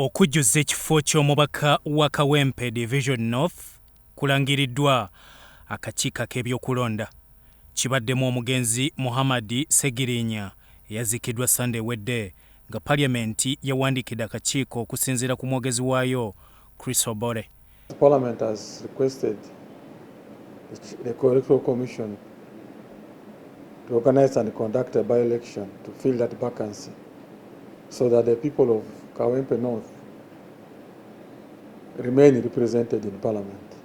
Okujjuza ekifo ky'omubaka wa Kawempe Division North kulangiriddwa akakiiko k'ebyokulonda. Kibaddemu omugenzi Muhammad Segirinya eyaziikiddwa Sunday wedde nga Parliament yawandiikidde akakiiko okusinziira ku mwogezi waayo Chris Obore. Parliament has requested the Electoral Commission to organize and conduct a by-election to fill that vacancy so that the people of Kawempe North remain represented in Parliament.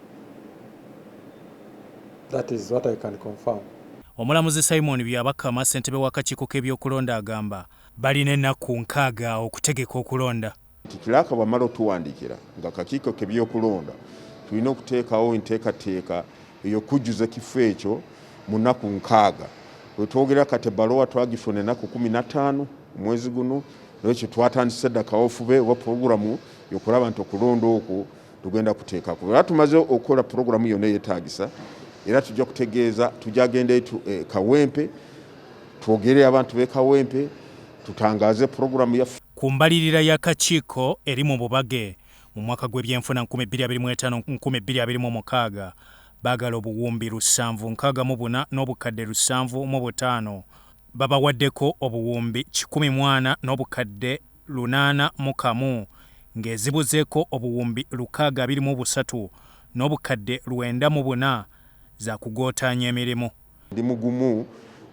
That is what I can confirm. Omulamuzi Simon Byabakama ssentebe w'akakiiko k'ebyokulonda agamba balina ennaku 6 okutegeka okulonda. Tikiraka bamala otuwandiikira nga akakiiko k'ebyokulonda tulina okuteekawo enteekateeka ey'okujjuza ekifo ekyo mu nnaku 6. Bwe twogera kati ebbaluwa twagifuna ennaku 15 omwezi guno, n'ekyo twatandise dda kaweefube oba pulogulamu y'okulaba nti okulonda okwo tugenda kuteekako. Era tumaze okukola pulogulamu yonna eyeetaagisa, era tujja kutegeeza tujagenda Kawempe, twogere abantu b'e Kawempe, tutangaaze pulogulamu yaffe. Ku mbalirira y'akakiiko eri mu bubage mu mwaka gw'ebyenfuna 2025-2026 baagala obuwumbi 764 n'obukadde 705 babawaddeko obuwumbi 1,040 n'obukadde 801 ng'ezibuzeeko obuwumbi 623 n'obukadde 904 za kugootaanya emirimu. Ndi mugumu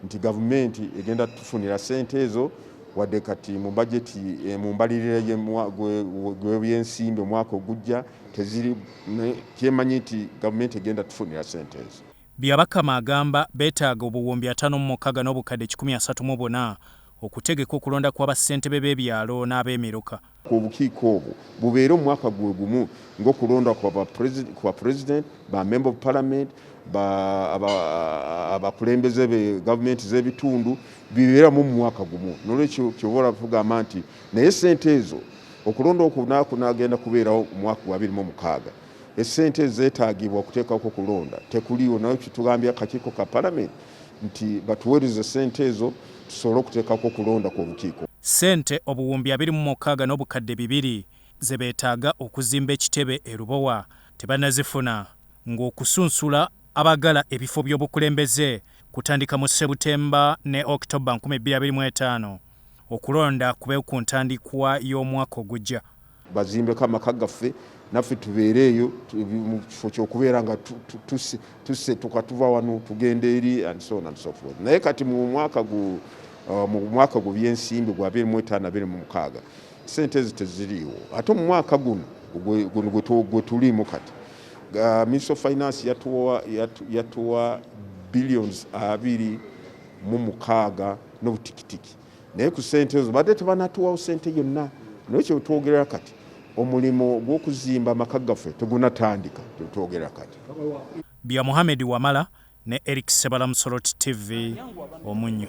nti gavumenti egenda tufunira ssente ezo wadde kati mu bajeti mu mbalirira gw'ebyensimbi omwaka ogujja teziri, kyemanyi nti gavumenti egenda tufunira ssente ezo. Byabakama agamba beetaaga obuwumbi 56 n'obukadde 134 okutegeka okulonda kw'abassentebe b'ebyalo n'ab'emiruka. Obukiiko obwo bubeere omwaka gwe gumu ng'okulonda kwa president, ba member of parliament, abakulembeze be gavumenti z'ebitundu bibeera mu mwaka gumu. N'olwekyo kyobola tugamba nti naye ssente ezo okulonda okunaku n'agenda kubeerawo mu mwaka gwa 2026. Essente zeetaagibwa okuteekako kulonda tekuliwo, nayo kitugambye akakiiko ka Parliament nti batuweereze ssente ezo tusobole okuteekako kulonda kw'obukiiko. Ssente obuwumbi 26 n'obukadde 2 ze beetaaga okuzimba ekitebe e Lubowa tebannazifuna, ng'okusunsula abagala ebifo by'obukulembeze kutandika mu Septemba ne October 2025. Okulonda kube ku ntandikwa y'omwaka ogujja. Bazimbeko amaka gaffe naffe tubeereeyo mu kifo ky'okubeera nga tusse tukatuva wano tugenda eri and so on and so forth. Naye kati mu mwaka gw'ebyensimbi gwa 2025-2026 ssente ezo teziriiwo. Ate mu mwaka guno gwe tulimu kati Minister of Finance yatuwa billions 26 n'obutikitiki. Naye ku ssente ezo badde tebanatuwawo ssente yonna. N'ekyo twogera kati omulimu gw'okuzimba amaka gaffe tegunatandika, twogera kati. Bya Muhammad Wamala ne Eric Sebala Musoroti TV Omunyo.